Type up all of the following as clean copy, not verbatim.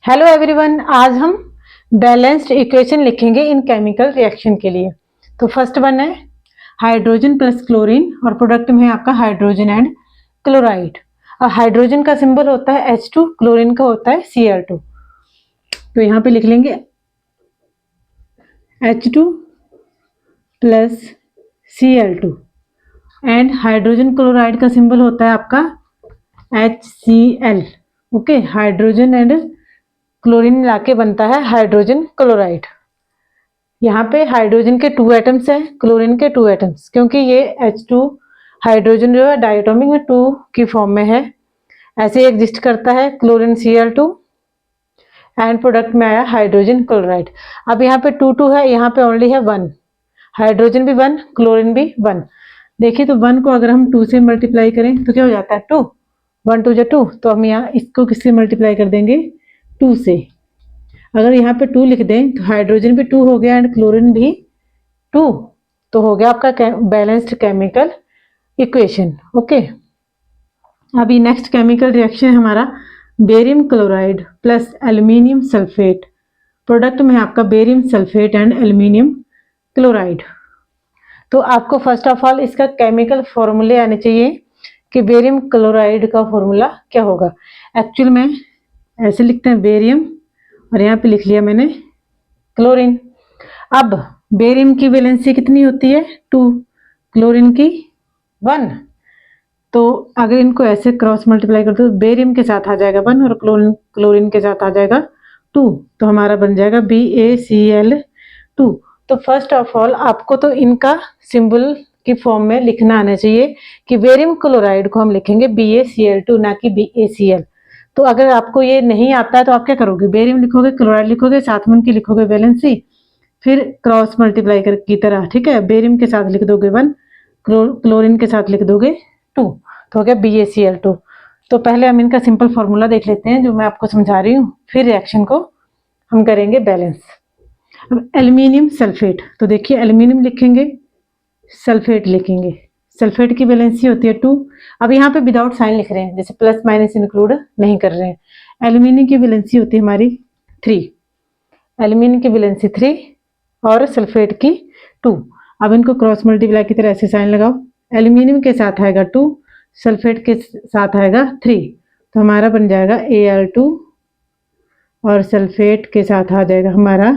Hello everyone, आज हम balanced equation लिखेंगे इन केमिकल रिएक्शन के लिए। तो फर्स्ट वन है हाइड्रोजन प्लस क्लोरीन और प्रोडक्ट में है आपका हाइड्रोजन एंड क्लोराइड। और हाइड्रोजन का सिंबल होता है H2, क्लोरीन का होता है Cl2। तो यहाँ पे लिख लेंगे H2 plus Cl2 and hydrogen chloride का सिंबल होता है आपका HCl। Okay, hydrogen and chlorine मिला के बनता है हाइड्रोजन क्लोराइड। यहाँ पे हाइड्रोजन के 2 एटम्स हैं, क्लोरीन के 2 एटम्स, क्योंकि ये H2 हाइड्रोजन जो है डायटोमिक में 2 की फॉर्म में है, ऐसे एग्जिस्ट करता है क्लोरीन Cl2 एंड प्रोडक्ट में आया हाइड्रोजन क्लोराइड। अब यहाँ पे 2 है, यहाँ पे ओनली है 1, हाइड्रोजन भी 1, क्लोरीन भी 1। देखिए तो 1 को अगर हम 2 से मल्टीप्लाई करें तो क्या हो जाता है 2, 1 2 2। तो हम यहाँ इसको किससे मल्टीप्लाई कर देंगे 2 से। अगर यहाँ पे 2 लिख दें तो हाइड्रोजन भी 2 हो गया एंड क्लोरीन भी 2, तो हो गया आपका बैलेंस्ड केमिकल इक्वेशन। ओके, अभी नेक्स्ट केमिकल रिएक्शन हमारा barium chloride plus aluminium sulphate. Product में है आपका barium sulphate and aluminium chloride. तो आपको फर्स्ट ऑफ ऑल इसका केमिकल फॉर्मूले आने चाहिए कि बेरियम क्लोराइड का फॉर्मूला क्या होगा। एक्चुअल में ऐसे लिखते हैं बेरियम और यहाँ पे लिख लिया मैंने क्लोरीन। अब बेरियम की वैलेंसी कितनी होती है 2, क्लोरीन की 1। तो अगर इनको ऐसे क्रॉस मल्टीप्लाई करते तो बेरियम के साथ आ जाएगा 1 और क्लोरीन के साथ आ जाएगा 2, तो हमारा बन जाएगा BaCl2। तो फर्स्ट ऑफ ऑल आपको तो इनका सिंबल की फॉर्म में लिखना आना चाहिए कि बेरियम क्लोराइड को हम लिखेंगे BaCl2 ना कि BaCl। तो अगर आपको ये नहीं आता है तो आप क्या करोगे, बेरियम लिखोगे, क्लोराइड लिखोगे, साथ में उनकी लिखोगे वैलेंसी, फिर क्रॉस मल्टीप्लाई कर की तरह, ठीक है। बेरियम के साथ लिख दोगे 1, क्लोरीन के साथ लिख दोगे 2, तो हो गया BaCl2। तो पहले हम इनका सिंपल फॉर्मूला देख लेते हैं जो मैं आपको समझा रही हूँ, फिर रिएक्शन को हम करेंगे बैलेंस। अब एल्यूमिनियम सल्फेट, तो देखिए एल्यूमिनियम लिखेंगे, सल्फेट लिखेंगे, सल्फेट की वैलेंसी होती है 2। अब यहाँ पे विदाउट साइन लिख रहे हैं, जैसे प्लस माइनस इंक्लूड नहीं कर रहे हैं। एल्यूमिनियम की वैलेंसी होती है हमारी 3, एल्यूमिनियम की वैलेंसी 3 और सल्फेट की 2। अब इनको क्रॉस मल्टीप्लाई की तरह ऐसे साइन लगाओ, एल्यूमिनियम के साथ आएगा 2, सल्फेट के साथ आएगा 3, तो हमारा बन जाएगा Al2 और सल्फेट के साथ आ जाएगा हमारा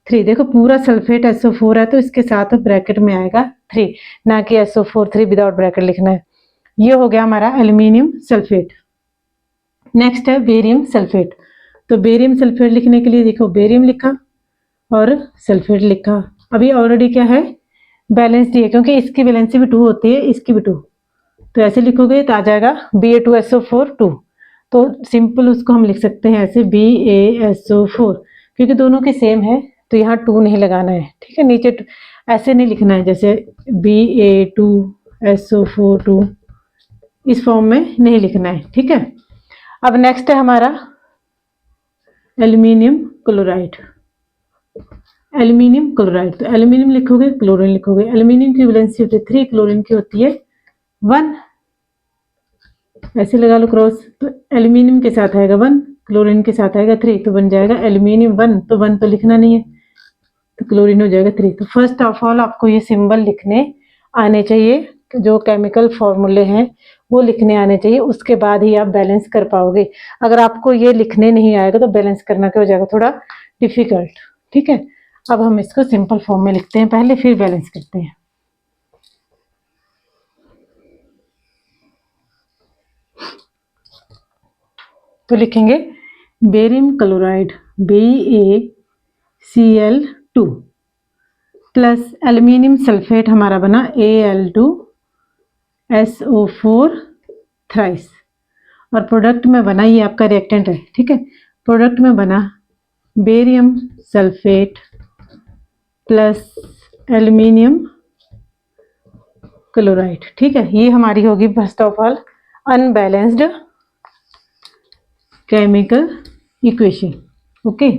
3। देखो पूरा सल्फेट SO4 है तो इसके साथ ब्रैकेट में आएगा 3, ना कि SO4 3 विदाउट ब्रैकेट लिखना है। ये हो गया हमारा एल्यूमिनियम सल्फेट। नेक्स्ट है बेरियम सल्फेट। तो बेरियम सल्फेट लिखने के लिए देखो बेरियम लिखा और सल्फेट लिखा। अभी ऑलरेडी क्या है बैलेंस दिए, क्योंकि इसकी वैलेंसी भी 2 होती है, इसकी भी 2, तो ऐसे लिखोगे तो आ जाएगा Ba2SO4 2। तो सिंपल उसको हम लिख सकते हैं ऐसे BaSO4, क्योंकि दोनों की सेम है तो यहाँ 2 नहीं लगाना है, ठीक है। नीचे ऐसे नहीं लिखना है जैसे Ba2SO4 2, इस फॉर्म में नहीं लिखना है, ठीक है। अब नेक्स्ट है हमारा एल्यूमिनियम क्लोराइड। एल्यूमिनियम क्लोराइड, तो एल्यूमिनियम लिखोगे, क्लोरीन लिखोगे। एल्यूमिनियम की वैलेंसी होती है 3, क्लोरीन की होती है 1, ऐसे लगा लो क्रॉस। तो एल्यूमिनियम के साथ आएगा 1, क्लोरीन के साथ आएगा 3, तो बन जाएगा एल्यूमिनियम 1, तो 1 तो लिखना नहीं है, तो क्लोरीन हो जाएगा 3। तो फर्स्ट ऑफ ऑल आपको ये सिंबल लिखने आने चाहिए, जो केमिकल फॉर्मूले हैं वो लिखने आने चाहिए, उसके बाद ही आप बैलेंस कर पाओगे। अगर आपको ये लिखने नहीं आएगा तो बैलेंस करना क्या हो जाएगा थोड़ा डिफिकल्ट, ठीक है। अब हम इसको सिंपल फॉर्म में लिखते हैं पहले, फिर बैलेंस करते हैं। तो लिखेंगे barium chloride BaCl2 plus aluminium sulphate हमारा बना Al2SO4 थ्राइस, और प्रोडक्ट में बना, ये आपका रिएक्टेंट है, ठीक है। प्रोडक्ट में बना barium sulphate plus aluminium chloride, ठीक है। ये हमारी होगी first of all unbalanced chemical equation. Okay,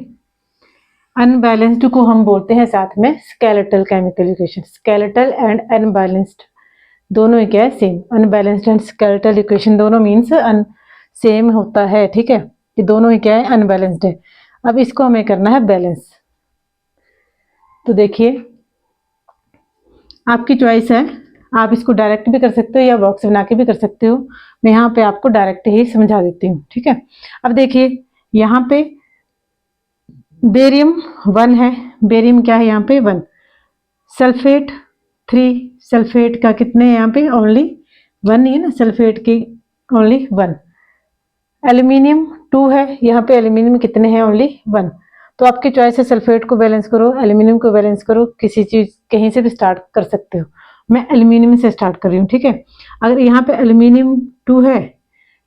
unbalanced को हम बोलते हैं साथ में skeletal chemical equation. Skeletal and unbalanced दोनों क्या है same, unbalanced and skeletal equation दोनों मीन्स सेम होता है, ठीक है। कि दोनों ही क्या है, अनबैलेंस्ड है। अब इसको हमें करना है बैलेंस। तो देखिए आपकी चॉइस है, आप इसको डायरेक्ट भी कर सकते हो या बॉक्स बना के भी कर सकते हो। मैं यहाँ पे आपको डायरेक्ट ही समझा देती हूँ, ठीक है। अब देखिए यहाँ पे बेरियम 1 है, बेरियम क्या है यहाँ पे 1, सल्फेट 3, सल्फेट का कितने हैं यहाँ पे ओनली 1 ही है ना, सल्फेट की ओनली 1। एल्यूमिनियम 2 है, यहाँ पे एल्यूमिनियम कितने हैं ओनली 1। तो आपकी चॉइस है, सल्फेट को बैलेंस करो, एल्यूमिनियम को बैलेंस करो, किसी चीज़ कहीं से भी स्टार्ट कर सकते हो। मैं एल्यूमिनियम से स्टार्ट कर रही हूँ, ठीक है। अगर यहाँ पे एल्यूमिनियम 2 है,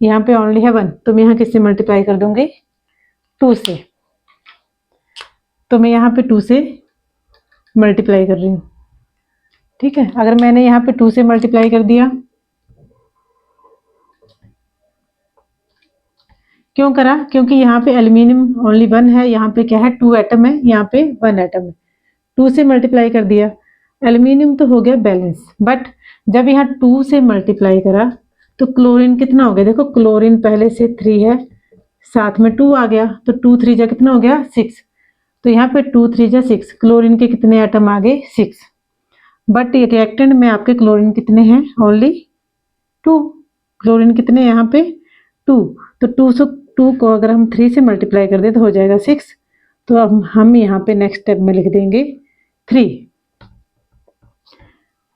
यहाँ पे ओनली है 1, तो मैं यहाँ किससे मल्टीप्लाई कर दूंगी 2 से। तो मैं यहाँ पे 2 से मल्टीप्लाई कर रही हूँ, ठीक है। अगर मैंने यहाँ पे 2 से मल्टीप्लाई कर दिया, क्यों करा, क्योंकि यहाँ पे एल्यूमिनियम ओनली 1 है, यहाँ पे क्या है 2 एटम है, यहाँ पे 1 एटम है। 2 से मल्टीप्लाई कर दिया, एल्यूमिनियम तो हो गया बैलेंस। बट जब यहाँ 2 से मल्टीप्लाई करा तो क्लोरीन कितना हो गया, देखो क्लोरीन पहले से 3 है, साथ में 2 आ गया, तो 2 3 जा कितना हो गया 6। तो यहाँ पे 2 3 जा 6, क्लोरीन के कितने एटम आ गए 6। बट ये रिएक्टेंट में आपके क्लोरीन कितने हैं ओनली 2, क्लोरीन कितने यहाँ पे 2। तो 2 को अगर हम 3 से मल्टीप्लाई कर दें तो हो जाएगा 6। तो अब हम यहाँ पे नेक्स्ट स्टेप में लिख देंगे 3,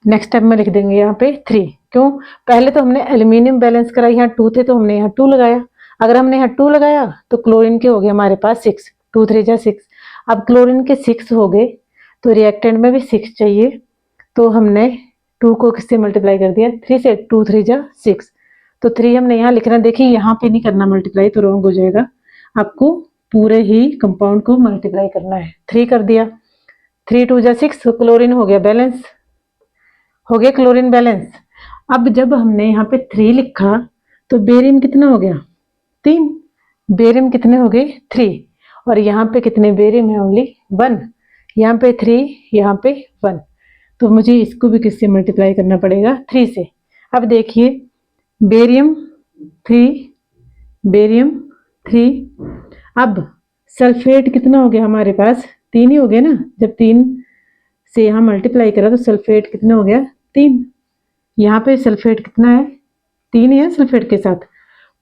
नेक्स्ट स्टेप में लिख देंगे यहाँ पे 3। क्यों, पहले तो हमने एल्यूमिनियम बैलेंस करा, यहाँ 2 थे तो हमने यहाँ 2 लगाया। अगर हमने यहाँ 2 लगाया तो क्लोरीन के हो गए हमारे पास 6, 2 3 जा 6। अब क्लोरीन के 6 हो गए तो रिएक्टेंट में भी 6 चाहिए, तो हमने 2 को किससे मल्टीप्लाई कर दिया 3 से, 2 3 जा 6। तो 3 हमने यहाँ लिखना, देखिए यहाँ पे नहीं करना मल्टीप्लाई तो रॉन्ग हो जाएगा, आपको पूरे ही कंपाउंड को मल्टीप्लाई करना है। 3 कर दिया, 3 2 जा 6, क्लोरीन हो गया बैलेंस, हो गया क्लोरीन बैलेंस। अब जब हमने यहाँ पे 3 लिखा तो बेरियम कितना हो गया 3, बेरियम कितने हो गए 3, और यहाँ पे कितने बेरियम है ओनली 1, यहाँ पे 3, यहाँ पे 1। तो मुझे इसको भी किससे मल्टीप्लाई करना पड़ेगा 3 से। अब देखिए बेरियम 3, बेरियम 3, अब सल्फेट कितना हो गया हमारे पास 3 ही हो गया ना, जब 3 से यहाँ मल्टीप्लाई करा तो सल्फेट कितना हो गया 3, यहाँ पे सल्फेट कितना है 3 है सल्फेट के साथ,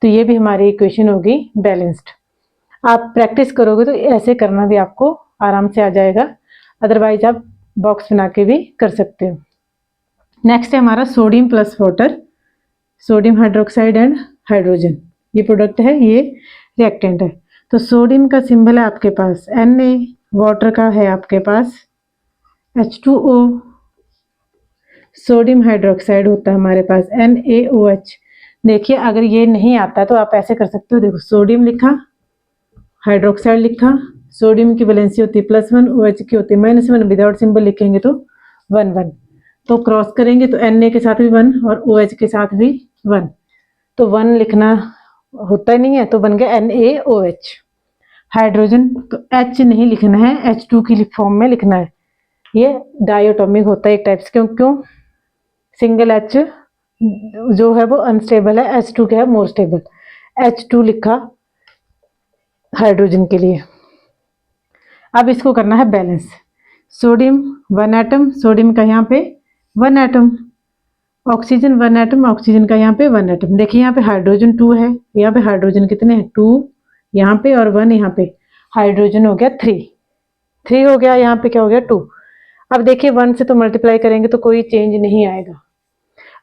तो ये भी हमारी इक्वेशन होगी बैलेंस्ड। आप प्रैक्टिस करोगे तो ऐसे करना भी आपको आराम से आ जाएगा, अदरवाइज आप बॉक्स बना के भी कर सकते हो। नेक्स्ट है हमारा sodium plus water, sodium hydroxide and hydrogen, ये प्रोडक्ट है, ये रिएक्टेंट है। तो सोडियम का सिंबल है आपके पास Na, वाटर का है आपके पास H2O, सोडियम हाइड्रोक्साइड होता है हमारे पास NaOH। देखिए अगर ये नहीं आता तो आप ऐसे कर सकते हो, देखो सोडियम लिखा, हाइड्रोक्साइड लिखा, सोडियम की वैलेंसी होती है +1, OH की होती है -1, विदाउट सिंबल लिखेंगे तो 1 1, तो क्रॉस करेंगे तो Na के साथ भी 1 और OH के साथ भी 1, तो 1 लिखना होता ही नहीं है, तो बन गया NaOH। हाइड्रोजन तो H नहीं लिखना है, H2 की फॉर्म में लिखना है, ये डायटोमिक होता है एक टाइप से, क्यों सिंगल H जो है वो अनस्टेबल है, H2 क्या है मोर स्टेबल, H2 लिखा हाइड्रोजन के लिए। अब इसको करना है बैलेंस, सोडियम 1 एटम, सोडियम का यहाँ पे 1 एटम, ऑक्सीजन 1 एटम, ऑक्सीजन का यहाँ पे 1 एटम। देखिए यहाँ पे हाइड्रोजन 2 है, यहाँ पे हाइड्रोजन कितने हैं 2 यहाँ पे और 1 यहाँ पे, हाइड्रोजन हो गया 3 हो गया, यहाँ पे क्या हो गया 2। अब देखिए 1 से तो मल्टीप्लाई करेंगे तो कोई चेंज नहीं आएगा।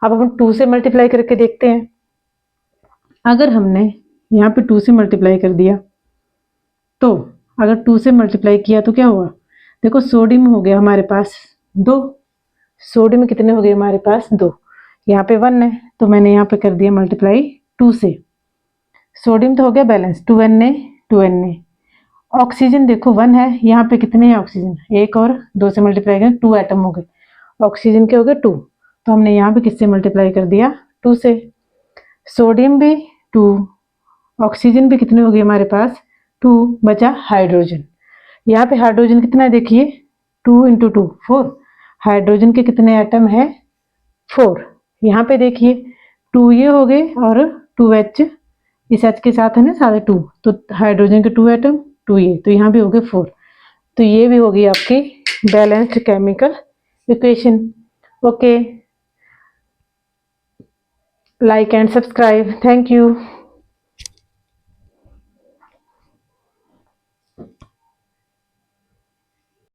अब हम 2 से मल्टीप्लाई करके देखते हैं, अगर हमने यहाँ पे 2 से मल्टीप्लाई कर दिया तो अगर 2 से मल्टीप्लाई किया तो क्या हुआ, देखो सोडियम हो गया हमारे पास 2, सोडियम कितने हो गए हमारे पास 2, यहाँ पे 1 है तो मैंने यहाँ पे कर दिया मल्टीप्लाई 2 से, सोडियम तो हो गया बैलेंस 2Na, ऑक्सीजन देखो 1 है, यहाँ पे कितने हैं ऑक्सीजन, 1 और 2 से मल्टीप्लाई करें 2 एटम हो गए, ऑक्सीजन के हो गए 2, तो हमने यहाँ पे किससे मल्टीप्लाई कर दिया 2 से। सोडियम भी 2, ऑक्सीजन भी कितने हो गए हमारे पास 2, बचा हाइड्रोजन, यहाँ पे हाइड्रोजन कितना है देखिए 2 × 2 4, हाइड्रोजन के कितने एटम है 4, यहाँ पे देखिए 2 ये हो गए और 2H इस H के साथ है ना सारे 2, तो हाइड्रोजन के 2 एटम 2 ये, तो यहाँ भी हो गए 4। तो ये भी होगी आपकी balanced chemical equation. Okay, like and subscribe, thank you.